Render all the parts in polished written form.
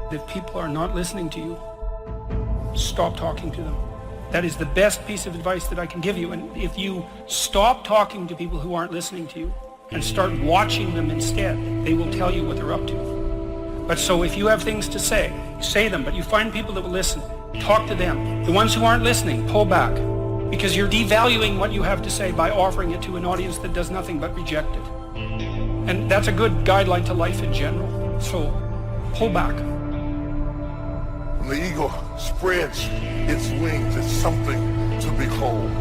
If people are not listening to you, stop talking to them. That is the best piece of advice that I can give you. And if you stop talking to people who aren't listening to you and start watching them instead, they will tell you what they're up to. But so if you have things to say them, but you find people that will listen, talk to them. The ones who aren't listening, pull back, because you're devaluing what you have to say by offering it to an audience that does nothing but reject it. And that's a good guideline to life in general. So pull back. When the eagle spreads its wings, it's something to behold.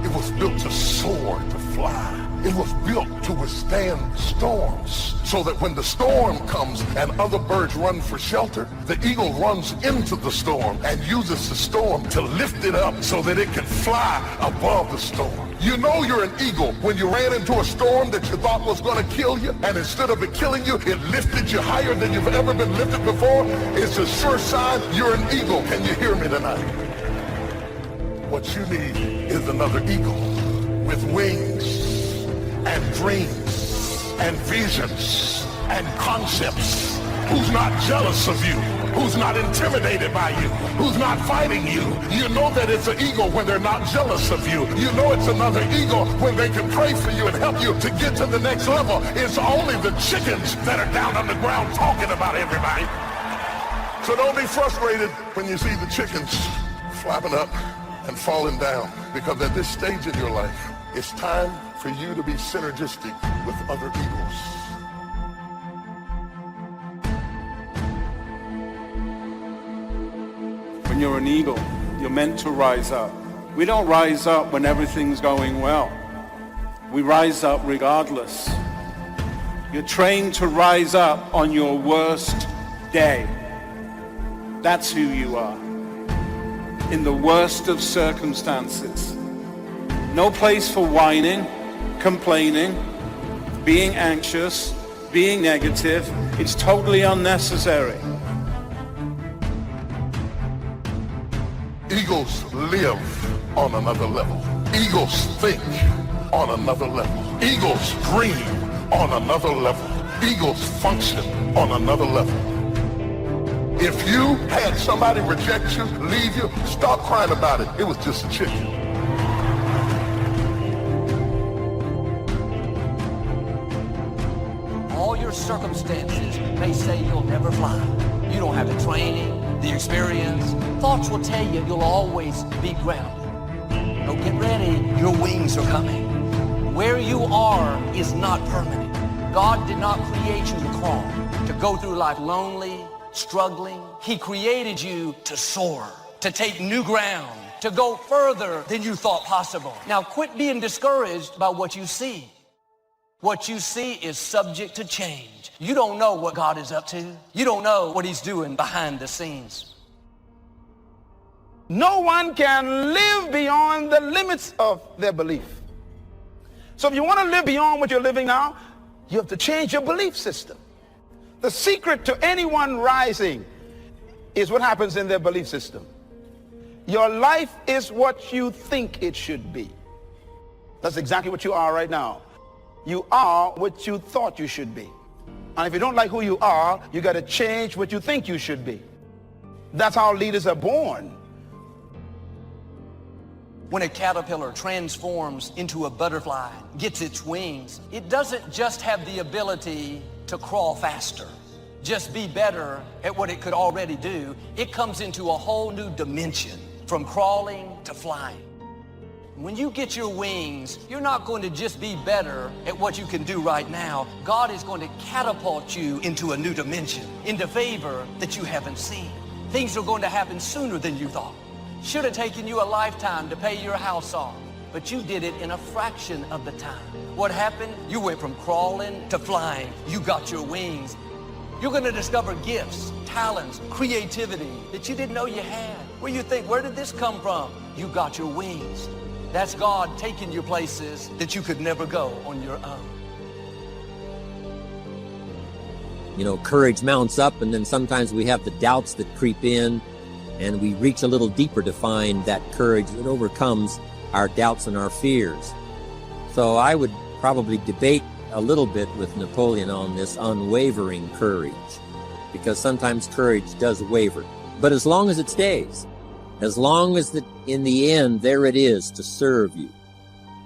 It was built to soar, to fly. It was built to withstand storms, so that when the storm comes and other birds run for shelter, the eagle runs into the storm and uses the storm to lift it up so that it can fly above the storm. You know you're an eagle when you ran into a storm that you thought was going to kill you, and instead of it killing you, it lifted you higher than you've ever been lifted before. It's a sure sign you're an eagle. Can you hear me tonight? What you need is another eagle with wings and dreams and visions and concepts, who's not jealous of you, who's not intimidated by you, who's not fighting you. You know that it's an eagle when they're not jealous of you. You know it's another eagle when they can pray for you and help you to get to the next level. It's only the chickens that are down on the ground talking about everybody. So don't be frustrated when you see the chickens flapping up and falling down, because at this stage in your life, it's time for you to be synergistic with other eagles. When you're an eagle, you're meant to rise up. We don't rise up when everything's going well. We rise up regardless. You're trained to rise up on your worst day. That's who you are. In the worst of circumstances. No place for whining, complaining, being anxious, being negative. It's totally unnecessary. Eagles live on another level. Eagles think on another level. Eagles dream on another level. Eagles function on another level. If you had somebody reject you, leave you, stop crying about it. It was just a chicken. All your circumstances may say you'll never fly. You don't have the training, the experience. Thoughts will tell you you'll always be grounded. No, get ready, your wings are coming. Where you are is not permanent. God did not create you to crawl, to go through life lonely, struggling. He created you to soar, to take new ground, to go further than you thought possible. Now quit being discouraged by what you see. What you see is subject to change. You don't know what God is up to. You don't know what he's doing behind the scenes. No one can live beyond the limits of their belief. So if you want to live beyond what you're living now, you have to change your belief system. The secret to anyone rising is what happens in their belief system. Your life is what you think it should be. That's exactly what you are right now. You are what you thought you should be. And if you don't like who you are, you got to change what you think you should be. That's how leaders are born. When a caterpillar transforms into a butterfly, gets its wings, it doesn't just have the ability to crawl faster, just be better at what it could already do. It comes into a whole new dimension, from crawling to flying. When you get your wings, you're not going to just be better at what you can do right now. God is going to catapult you into a new dimension, into favor that you haven't seen. Things are going to happen sooner than you thought. Should have taken you a lifetime to pay your house off, but you did it in a fraction of the time. What happened? You went from crawling to flying. You got your wings. You're going to discover gifts, talents, creativity that you didn't know you had. Where you think, where did this come from? You got your wings. That's God taking you places that you could never go on your own. You know, courage mounts up, and then sometimes we have the doubts that creep in, and we reach a little deeper to find that courage that overcomes our doubts and our fears. So I would probably debate a little bit with Napoleon on this unwavering courage. because sometimes courage does waver. But as long as it stays, as long as in the end, there it is to serve you,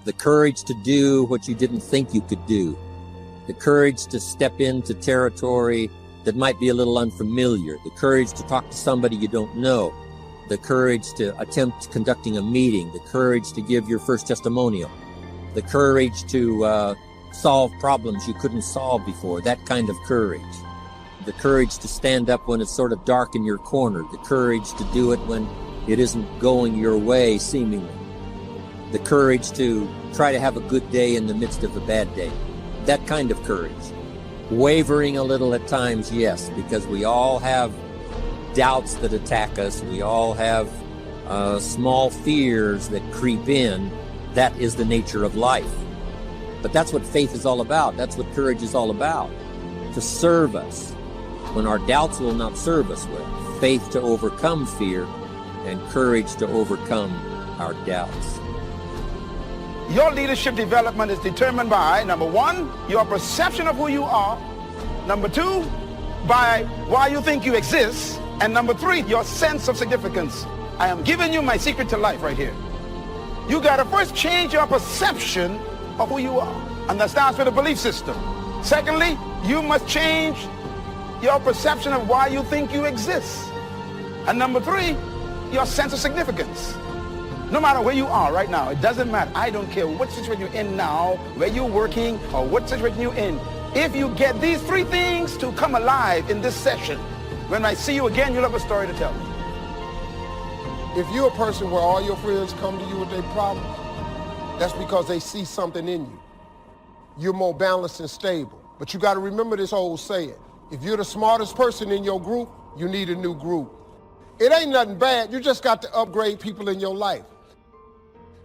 the courage to do what you didn't think you could do, the courage to step into territory that might be a little unfamiliar, the courage to talk to somebody you don't know, the courage to attempt conducting a meeting, the courage to give your first testimonial, the courage to solve problems you couldn't solve before, that kind of courage. The courage to stand up when it's sort of dark in your corner, the courage to do it when it isn't going your way, seemingly. The courage to try to have a good day in the midst of a bad day. That kind of courage. Wavering a little at times, yes, because we all have doubts that attack us. We all have small fears that creep in. That is the nature of life. But that's what faith is all about. That's what courage is all about. To serve us when our doubts will not serve us well. Faith to overcome fear, and courage to overcome our doubts. Your leadership development is determined by, number one, your perception of who you are. Number two, by why you think you exist. And number three, your sense of significance. I am giving you my secret to life right here. You got to first change your perception of who you are. And that starts with a belief system. Secondly, you must change your perception of why you think you exist. And number three, your sense of significance. No matter where you are right now, it doesn't matter. I don't care what situation you're in now, where you're working, or what situation you're in. If you get these three things to come alive in this session, when I see you again, you'll have a story to tell me. If you're a person where all your friends come to you with their problems, that's because they see something in you. You're more balanced and stable. But you got to remember this old saying. If you're the smartest person in your group, you need a new group. It ain't nothing bad. You just got to upgrade people in your life.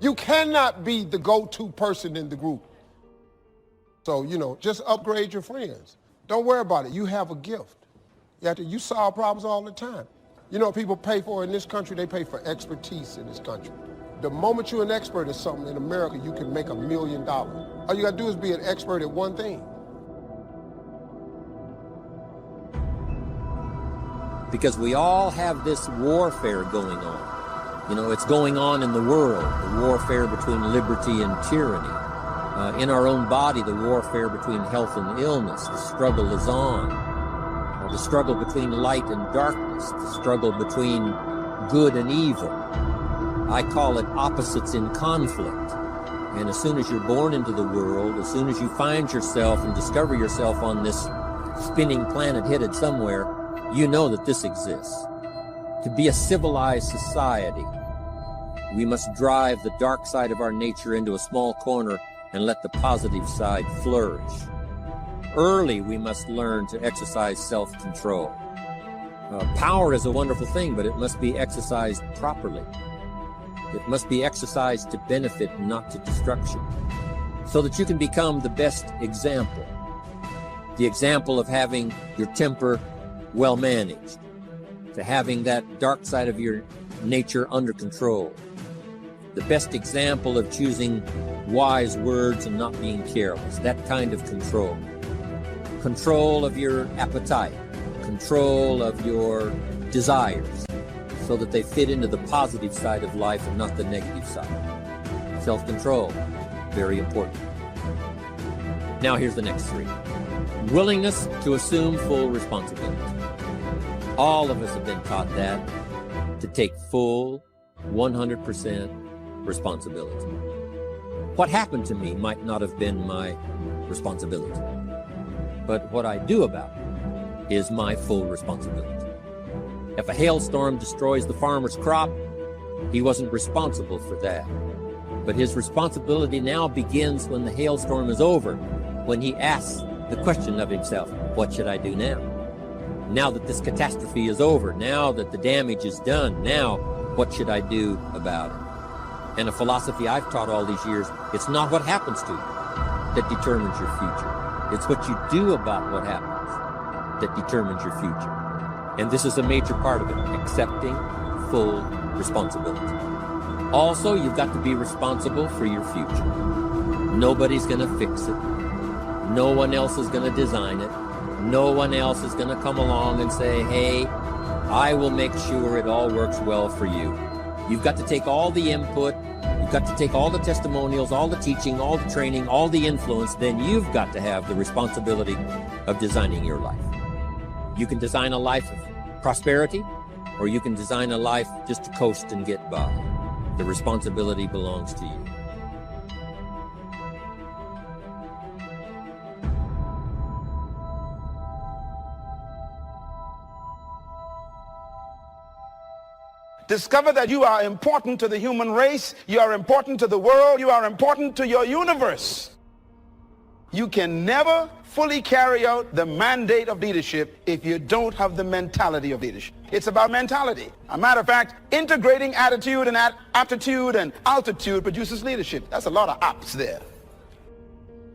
You cannot be the go-to person in the group. So, just upgrade your friends. Don't worry about it. You have a gift. You solve problems all the time. People pay for in this country, they pay for expertise in this country. The moment you're an expert at something in America, you can make $1 million. All you got to do is be an expert at one thing. Because we all have this warfare going on. It's going on in the world, the warfare between liberty and tyranny. In our own body, the warfare between health and illness. The struggle is on. The struggle between light and darkness. The struggle between good and evil. I call it opposites in conflict. And as soon as you're born into the world, as soon as you find yourself and discover yourself on this spinning planet headed somewhere, you know that this exists. To be a civilized society, we must drive the dark side of our nature into a small corner and let the positive side flourish. Early, we must learn to exercise self-control. Power is a wonderful thing, but it must be exercised properly. It must be exercised to benefit, not to destruction, so that you can become the best example. The example of having your temper well managed, to having that dark side of your nature under control. The best example of choosing wise words and not being careless, that kind of control. Control of your appetite, control of your desires, so that they fit into the positive side of life and not the negative side. Self-control, very important. Now here's the next three. Willingness to assume full responsibility. All of us have been taught that, to take full, 100% responsibility. What happened to me might not have been my responsibility, but what I do about it is my full responsibility. If a hailstorm destroys the farmer's crop, he wasn't responsible for that. But his responsibility now begins when the hailstorm is over, when he asks the question of himself, what should I do now? Now that this catastrophe is over, now that the damage is done, now what should I do about it? And a philosophy I've taught all these years, it's not what happens to you that determines your future. It's what you do about what happens that determines your future. And this is a major part of it, accepting full responsibility. Also, you've got to be responsible for your future. Nobody's going to fix it. No one else is going to design it. No one else is going to come along and say, hey, I will make sure it all works well for you. You've got to take all the input, you've got to take all the testimonials, all the teaching, all the training, all the influence, then you've got to have the responsibility of designing your life. You can design a life of prosperity, or you can design a life just to coast and get by. The responsibility belongs to you. Discover that you are important to the human race, you are important to the world, you are important to your universe. You can never fully carry out the mandate of leadership if you don't have the mentality of leadership. It's about mentality. A matter of fact, integrating attitude and aptitude and altitude produces leadership. That's a lot of ops there.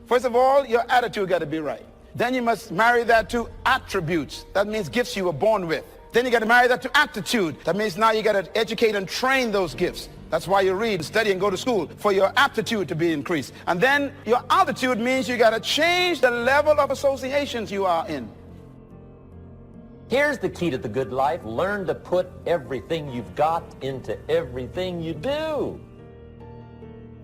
First of all, your attitude got to be right. Then you must marry that to attributes. That means gifts you were born with. Then you got to marry that to aptitude. That means now you got to educate and train those gifts. That's why you read, study, and go to school, for your aptitude to be increased. And then your altitude means you got to change the level of associations you are in. Here's the key to the good life. Learn to put everything you've got into everything you do.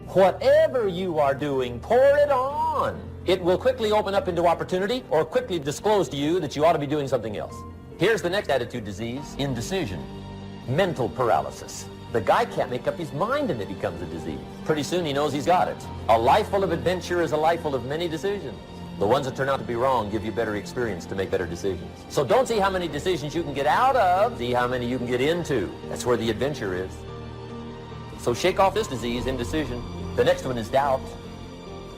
Whatever you are doing, pour it on. It will quickly open up into opportunity or quickly disclose to you that you ought to be doing something else. Here's the next attitude disease: indecision, mental paralysis. The guy can't make up his mind and it becomes a disease. Pretty soon he knows he's got it. A life full of adventure is a life full of many decisions. The ones that turn out to be wrong give you better experience to make better decisions. So don't see how many decisions you can get out of, see how many you can get into. That's where the adventure is. So shake off this disease, indecision. The next one is doubt.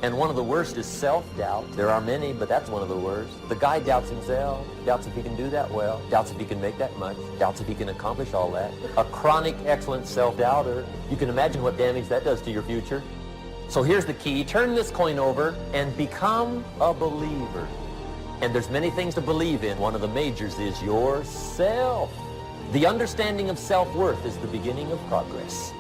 And one of the worst is self-doubt. There are many, but that's one of the worst. The guy doubts himself, doubts if he can do that well, doubts if he can make that much, doubts if he can accomplish all that. A chronic, excellent self-doubter. You can imagine what damage that does to your future. So here's the key. Turn this coin over and become a believer. And there's many things to believe in. One of the majors is yourself. The understanding of self-worth is the beginning of progress.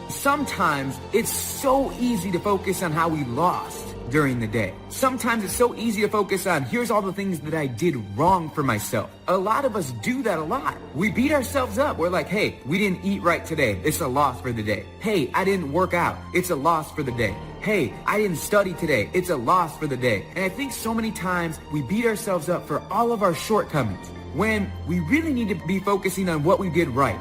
Sometimes it's so easy to focus on how we lost during the day. Sometimes it's so easy to focus on, here's all the things that I did wrong for myself. A lot of us do that a lot. We beat ourselves up. We're like, hey, we didn't eat right today. It's a loss for the day. Hey, I didn't work out. It's a loss for the day. Hey, I didn't study today. It's a loss for the day. And I think so many times we beat ourselves up for all of our shortcomings when we really need to be focusing on what we did right.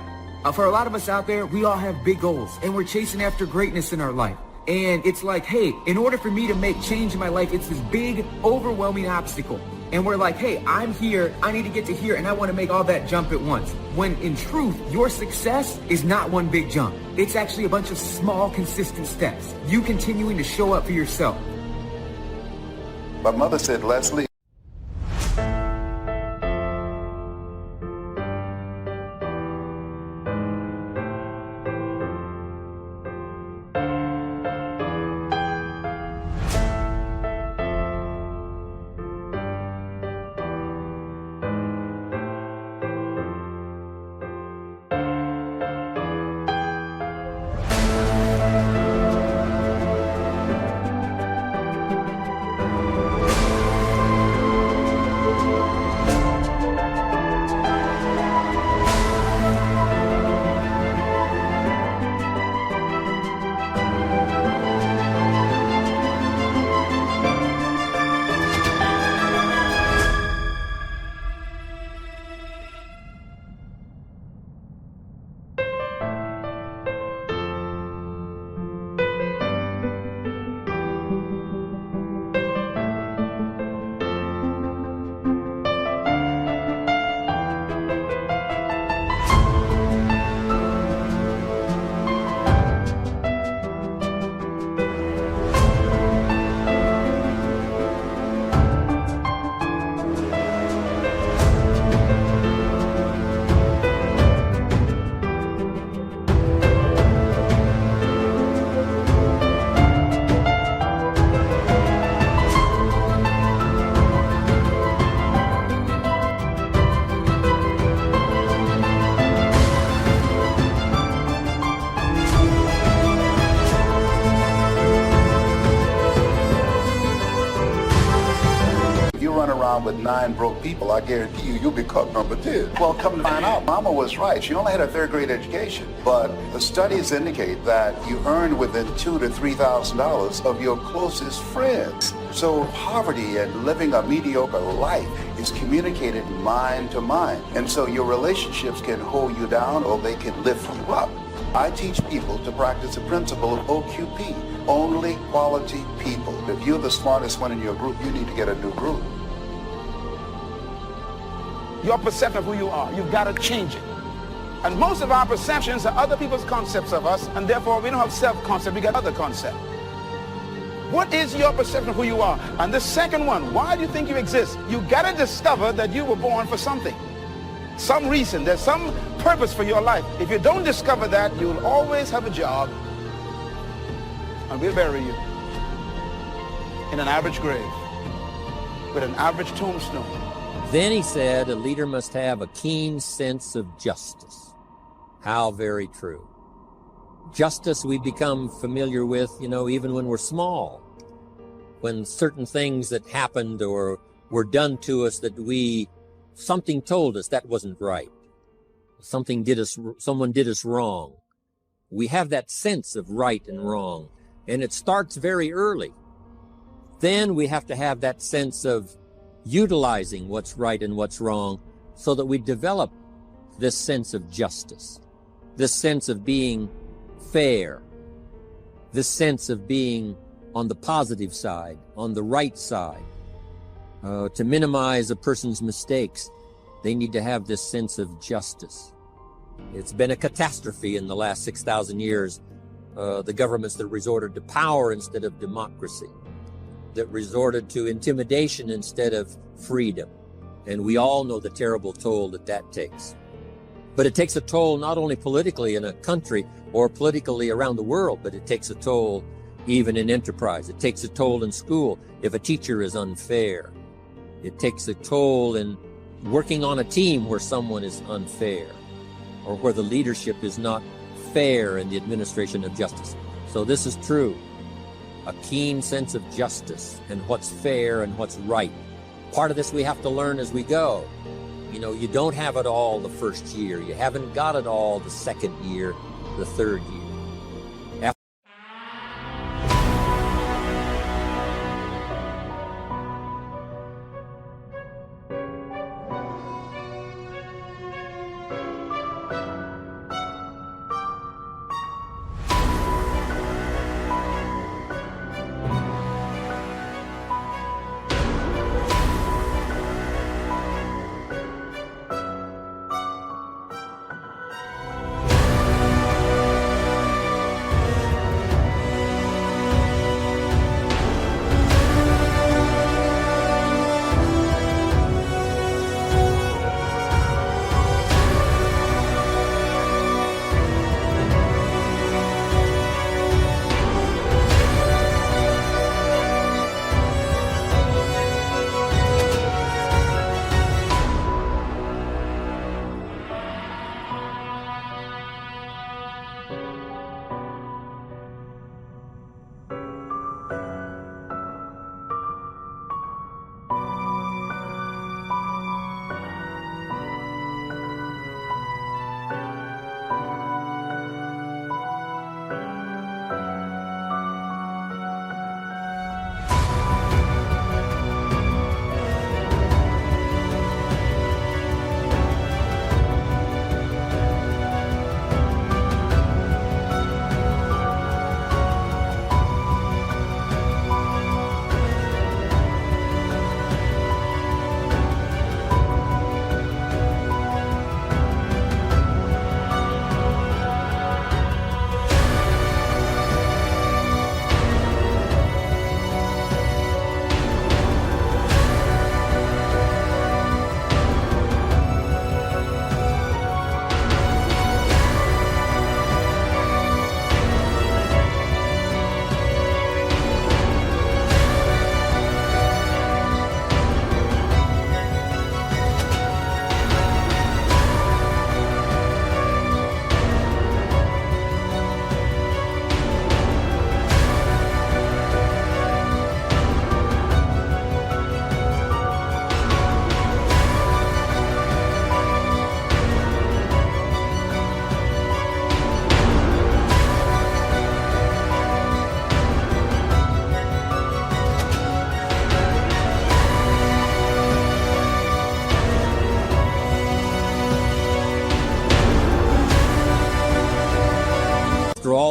For a lot of us out there, we all have big goals and we're chasing after greatness in our life. And it's like, hey, in order for me to make change in my life, it's this big, overwhelming obstacle. And we're like, hey, I'm here, I need to get to here, and I want to make all that jump at once. When in truth, your success is not one big jump. It's actually a bunch of small, consistent steps. You continuing to show up for yourself. My mother said, Leslie, you run around with 9 broke people, I guarantee you, you'll be caught number 10. Well, come to find out, Mama was right. She only had a 3rd grade education. But the studies indicate that you earn within $2,000 to $3,000 of your closest friends. So poverty and living a mediocre life is communicated mind to mind. And so your relationships can hold you down or they can lift you up. I teach people to practice the principle of OQP, only quality people. If you're the smartest one in your group, you need to get a new group. Your perception of who you are, you've got to change it. And most of our perceptions are other people's concepts of us, and therefore we don't have self-concept, we got other concept. What is your perception of who you are? And the second one, why do you think you exist? You got to discover that you were born for something. Some reason, there's some purpose for your life. If you don't discover that, you'll always have a job, and we'll bury you in an average grave with an average tombstone. Then he said a leader must have a keen sense of justice. How very true. Justice we become familiar with, even when we're small. When certain things that happened or were done to us that something told us that wasn't right. Someone did us wrong. We have that sense of right and wrong, and it starts very early. Then we have to have that sense of utilizing what's right and what's wrong so that we develop this sense of justice, this sense of being fair, this sense of being on the positive side, on the right side. To minimize a person's mistakes, they need to have this sense of justice. It's been a catastrophe in the last 6,000 years. The governments that resorted to power instead of democracy, that resorted to intimidation instead of freedom. And we all know the terrible toll that takes. But it takes a toll not only politically in a country or politically around the world, but it takes a toll even in enterprise. It takes a toll in school if a teacher is unfair. It takes a toll in working on a team where someone is unfair or where the leadership is not fair in the administration of justice. So this is true. A keen sense of justice and what's fair and what's right. Part of this we have to learn as we go. You don't have it all the first year. You haven't got it all the second year, the third year.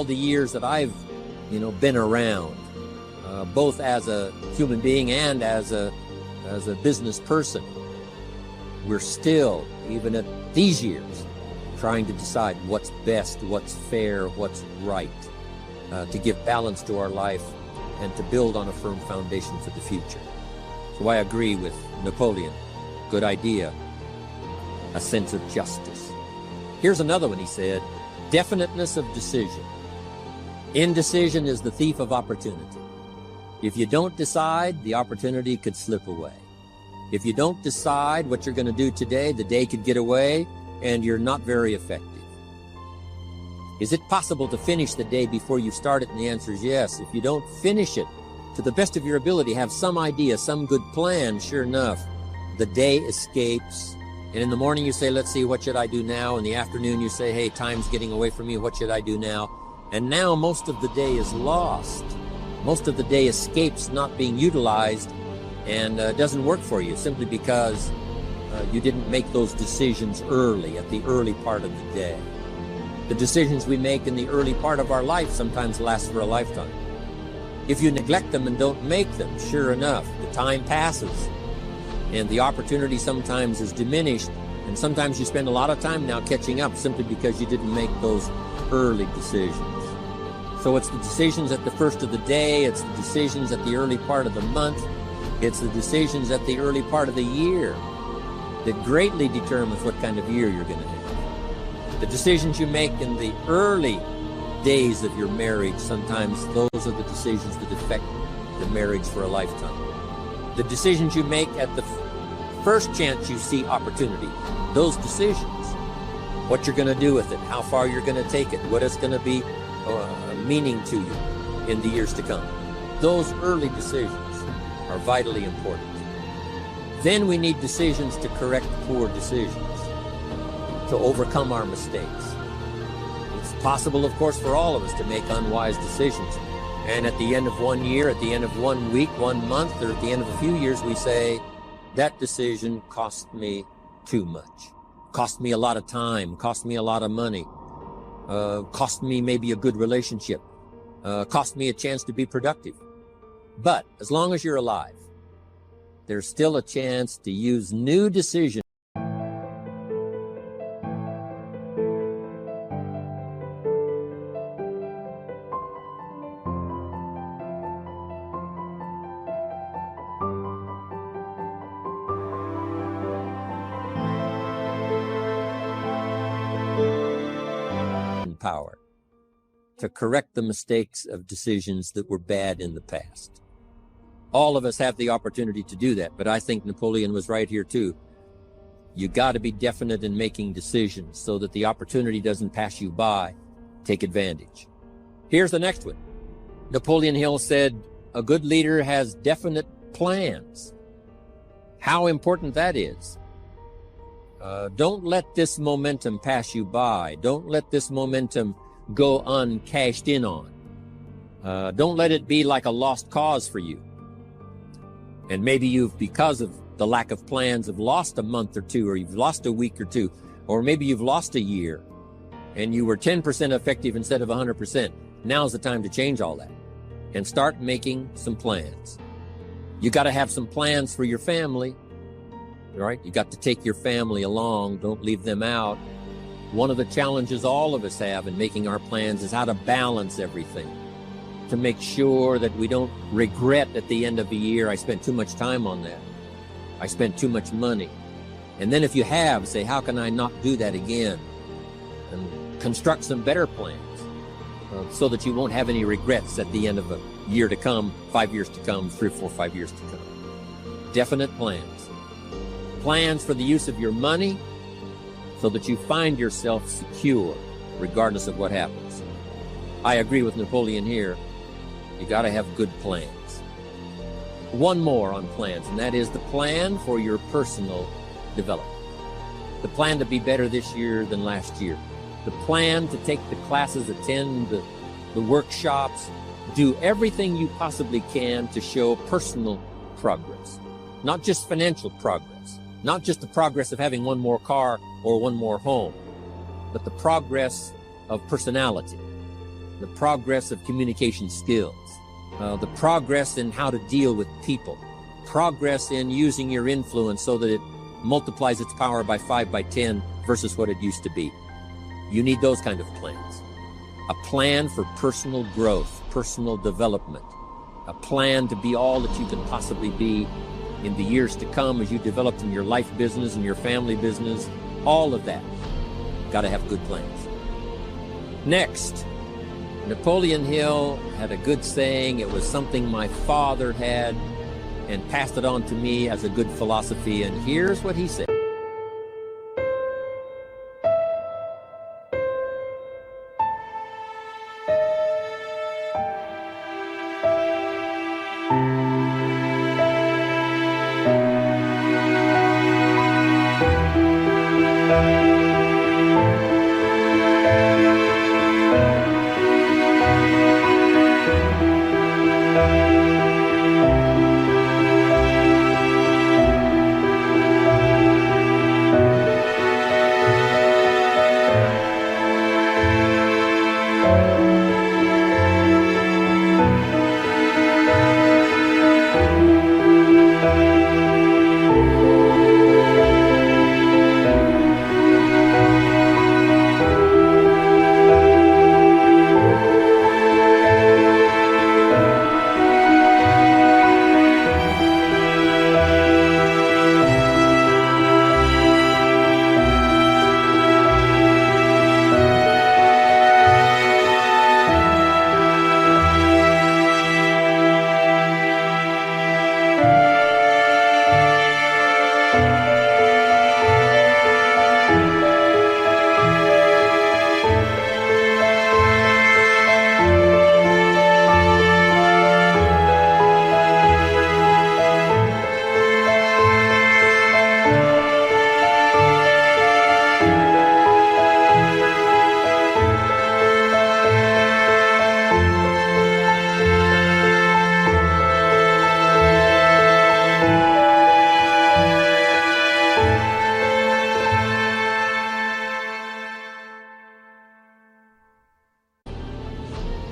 the years that I've, been around, both as a human being and as a business person, we're still, even at these years, trying to decide what's best, what's fair, what's right, to give balance to our life and to build on a firm foundation for the future. So I agree with Napoleon. Good idea. A sense of justice. Here's another one, he said. Definiteness of decision. Indecision is the thief of opportunity. If you don't decide, the opportunity could slip away. If you don't decide what you're going to do today, the day could get away and you're not very effective. Is it possible to finish the day before you start it? And the answer is yes. If you don't finish it to the best of your ability, have some idea, some good plan, sure enough, the day escapes. And in the morning you say, let's see, what should I do now? In the afternoon you say, hey, time's getting away from me, what should I do now? And now most of the day is lost. Most of the day escapes not being utilized and doesn't work for you simply because you didn't make those decisions early, at the early part of the day. The decisions we make in the early part of our life sometimes last for a lifetime. If you neglect them and don't make them, sure enough, the time passes and the opportunity sometimes is diminished, and sometimes you spend a lot of time now catching up simply because you didn't make those early decisions. So it's the decisions at the first of the day, it's the decisions at the early part of the month, it's the decisions at the early part of the year that greatly determines what kind of year you're going to have. The decisions you make in the early days of your marriage, sometimes those are the decisions that affect the marriage for a lifetime. The decisions you make at the first chance you see opportunity, those decisions, what you're going to do with it, how far you're going to take it, what it's going to be meaning to you in the years to come. Those early decisions are vitally important. Then we need decisions to correct poor decisions, to overcome our mistakes. It's possible, of course, for all of us to make unwise decisions. And at the end of 1 year, at the end of 1 week, 1 month, or at the end of a few years, we say, that decision cost me too much. Cost me a lot of time, cost me a lot of money, cost me maybe a good relationship, cost me a chance to be productive. But as long as you're alive, there's still a chance to use new decisions. Power to correct the mistakes of decisions that were bad in the past. All of us have the opportunity to do that, but I think Napoleon was right here too. You got to be definite in making decisions so that the opportunity doesn't pass you by. Take advantage. Here's the next one. Napoleon Hill said, a good leader has definite plans. How important that is. Don't let this momentum pass you by. Don't let this momentum go uncashed in on. Don't let it be like a lost cause for you. And maybe you've, because of the lack of plans, have lost a month or two, or you've lost a week or two, or maybe you've lost a year and you were 10% effective instead of 100%. Now's the time to change all that and start making some plans. You got to have some plans for your family. All right, you got to take your family along. Don't leave them out. One of the challenges all of us have in making our plans is how to balance everything, to make sure that we don't regret at the end of the year, I spent too much time on that. I spent too much money. And then if you have, say, how can I not do that again? And construct some better plans so that you won't have any regrets at the end of a year to come, 5 years to come, 3, 4, 5 years to come. Definite plans. Plans for the use of your money so that you find yourself secure regardless of what happens. I agree with Napoleon here. You got to have good plans. One more on plans, and that is the plan for your personal development. The plan to be better this year than last year. The plan to take the classes, attend the workshops, do everything you possibly can to show personal progress. Not just financial progress, not just the progress of having one more car or one more home, but the progress of personality, the progress of communication skills, the progress in how to deal with people, progress in using your influence so that it multiplies its power by 5 by 10 versus what it used to be. You need those kind of plans. A plan for personal growth, personal development, a plan to be all that you can possibly be in the years to come as you develop in your life business and your family business, all of that. Got to have good plans. Next, Napoleon Hill had a good saying. It was something my father had and passed it on to me as a good philosophy, and here's what he said.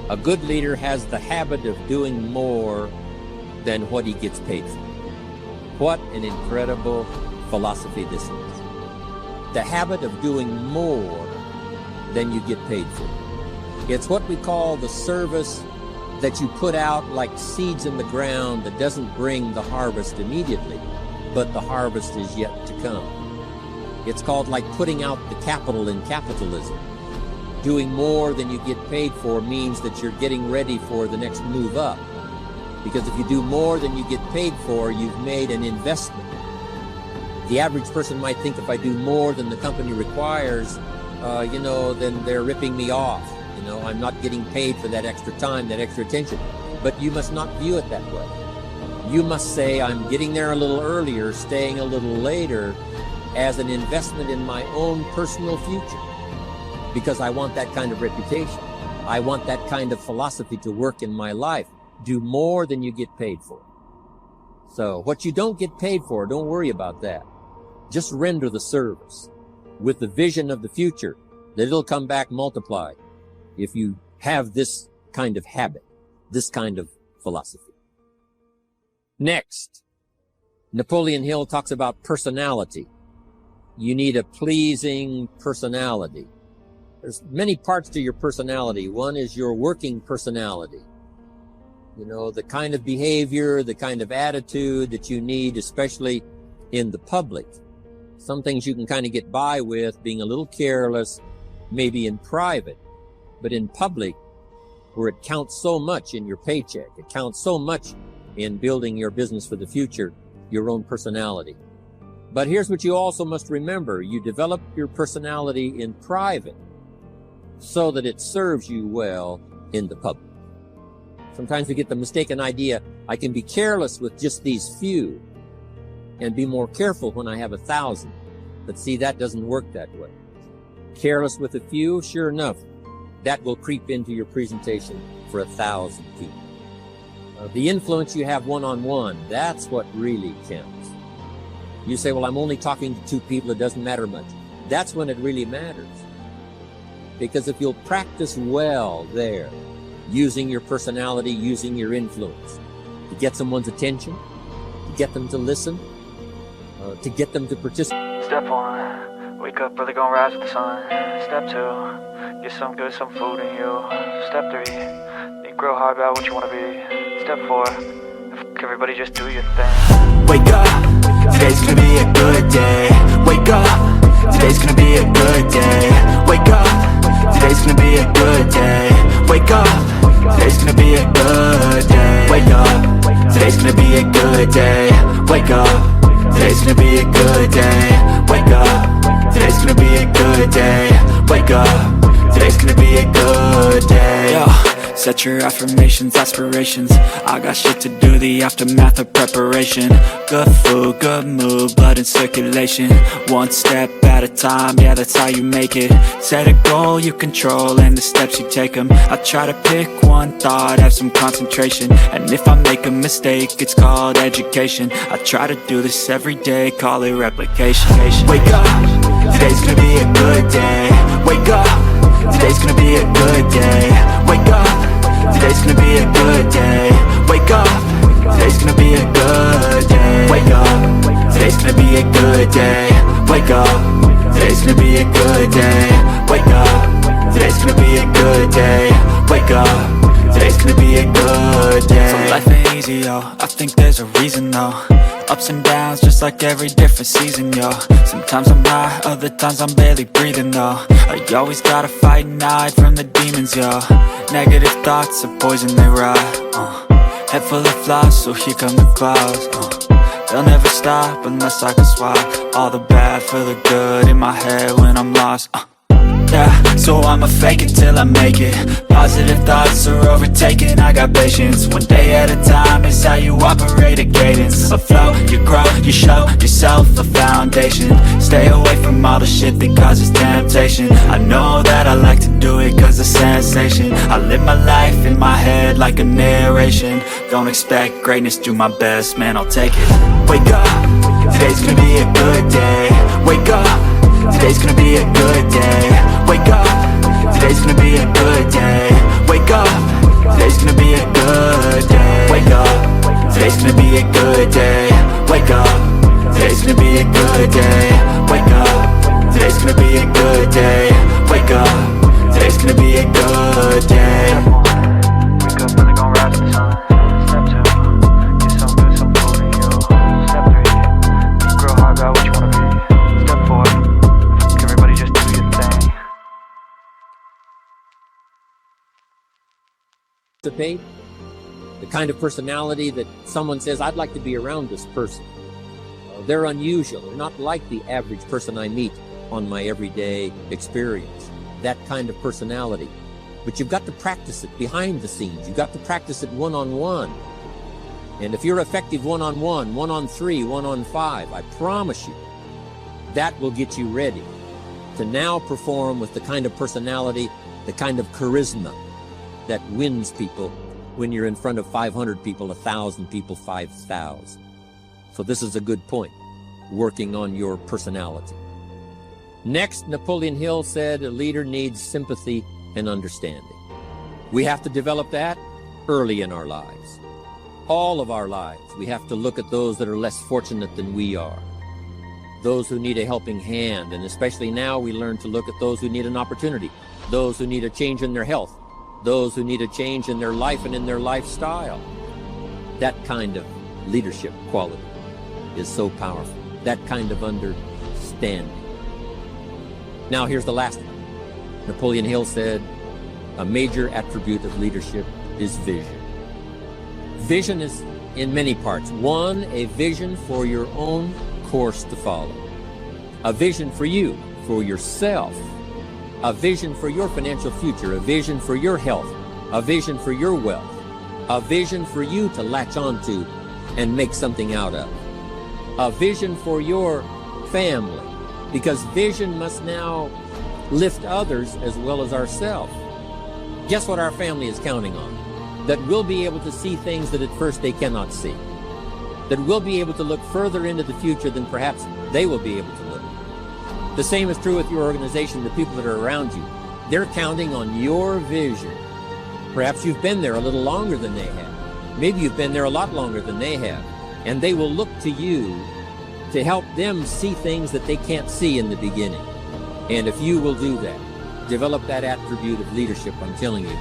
A good leader has the habit of doing more than what he gets paid for. What an incredible philosophy this is. The habit of doing more than you get paid for. It's what we call the service that you put out like seeds in the ground that doesn't bring the harvest immediately, but the harvest is yet to come. It's called like putting out the capital in capitalism. Doing more than you get paid for means that you're getting ready for the next move up. Because if you do more than you get paid for, you've made an investment. The average person might think if I do more than the company requires, then they're ripping me off. I'm not getting paid for that extra time, that extra attention. But you must not view it that way. You must say, I'm getting there a little earlier, staying a little later, as an investment in my own personal future. Because I want that kind of reputation. I want that kind of philosophy to work in my life. Do more than you get paid for. So what you don't get paid for, don't worry about that. Just render the service with the vision of the future that it'll come back multiplied if you have this kind of habit, this kind of philosophy. Next, Napoleon Hill talks about personality. You need a pleasing personality. There's many parts to your personality. One is your working personality. The kind of behavior, the kind of attitude that you need, especially in the public. Some things you can kind of get by with being a little careless, maybe in private, but in public, where it counts so much in your paycheck, it counts so much in building your business for the future, your own personality. But here's what you also must remember. You develop your personality in private so that it serves you well in the public. Sometimes we get the mistaken idea, I can be careless with just these few and be more careful when I have 1,000. But see, that doesn't work that way. Careless with a few, sure enough, that will creep into your presentation for 1,000 people. The influence you have one-on-one, that's what really counts. You say, well, I'm only talking to 2 people, it doesn't matter much. That's when it really matters. Because if you'll practice well there, using your personality, using your influence, to get someone's attention, to get them to listen, to get them to participate. Step 1, wake up early, gonna rise with the sun. Step 2, get some good, some food in you. Step 3, think real hard about what you wanna be. Step 4, everybody just do your thing. Wake up, today's gonna be a good day. Wake up, today's gonna be a good day. Wake up, today's gonna be a good day. Wake up, today's gonna be a good day. Wake up, today's gonna be a good day. Wake up, today's gonna be a good day. Wake up, today's gonna be a good day. Wake up, today's gonna be a good day. Yo, set your affirmations, aspirations. I got shit to do, the aftermath of preparation. Good food, good mood, blood in circulation. One step at a time, yeah, that's how you make it. Set a goal you control and the steps you take them. I try to pick one thought, have some concentration. And if I make a mistake, it's called education. I try to do this every day, call it replication. Wake up, today's gonna be a good day. Wake up, today's gonna be a good day. Wake up, today's gonna be a good day. Wake up, today's gonna be a good day. Wake up, today's gonna be a good day. Wake up, today's gonna be a good day. Wake up, today's gonna be a good day. Wake up, today's gonna be a good day. So life ain't easy, yo, I think there's a reason though. Ups and downs, just like every different season, yo. Sometimes I'm high, other times I'm barely breathing, though. I always gotta fight and hide from the demons, yo. Negative thoughts are poison, they rot. Head full of flies, so here come the clouds. They'll never stop unless I can swap all the bad for the good in my head when I'm lost. Yeah, so I'ma fake it till I make it. Positive thoughts are overtaken, I got patience. One day at a time is how you operate a cadence. A flow, you grow, you show yourself a foundation. Stay away from all the shit that causes temptation. I know that I like to do it cause it's sensation. I live my life in my head like a narration. Don't expect greatness, do my best, man, I'll take it. Wake up, today's gonna be a good day. Wake up, today's gonna be a good day. Wake up, today's gonna be a good day. Wake up, today's gonna be a good day. Wake up, today's gonna be a good day. Wake up, today's gonna be a good day. Wake up, today's gonna be a good day. Wake up, today's gonna be a good day. Wake up early, gonna rise with the sun. Step 2, get some good, some food in you. Step 3, think real hard about what you wanna be. Step 4, everybody just do your thing. The kind of personality that someone says, I'd like to be around this person. They're unusual. They're not like the average person I meet on my everyday experience. That kind of personality. But you've got to practice it behind the scenes. You've got to practice it one-on-one. And if you're effective one-on-one, one-on-3, one-on-5, I promise you, that will get you ready to now perform with the kind of personality, the kind of charisma that wins people when you're in front of 500 people, 1,000 people, 5,000. So this is a good point, working on your personality. Next, Napoleon Hill said a leader needs sympathy and understanding. We have to develop that early in our lives. All of our lives, we have to look at those that are less fortunate than we are. Those who need a helping hand, and especially now we learn to look at those who need an opportunity, those who need a change in their health, those who need a change in their life and in their lifestyle. That kind of leadership quality is so powerful. That kind of understanding. Now here's the last one. Napoleon Hill said, a major attribute of leadership is vision. Vision is in many parts. One, a vision for your own course to follow. A vision for you, for yourself. A vision for your financial future, a vision for your health, a vision for your wealth, a vision for you to latch onto and make something out of, a vision for your family, because vision must now lift others as well as ourselves. Guess what our family is counting on? That we'll be able to see things that at first they cannot see, that we'll be able to look further into the future than perhaps they will be able to look. The same is true with your organization, the people that are around you. They're counting on your vision. Perhaps you've been there a little longer than they have. Maybe you've been there a lot longer than they have. And they will look to you to help them see things that they can't see in the beginning. And if you will do that, develop that attribute of leadership, I'm telling you,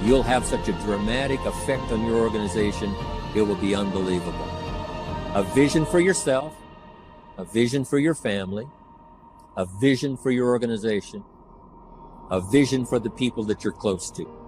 you'll have such a dramatic effect on your organization, it will be unbelievable. A vision for yourself, a vision for your family, a vision for your organization, a vision for the people that you're close to.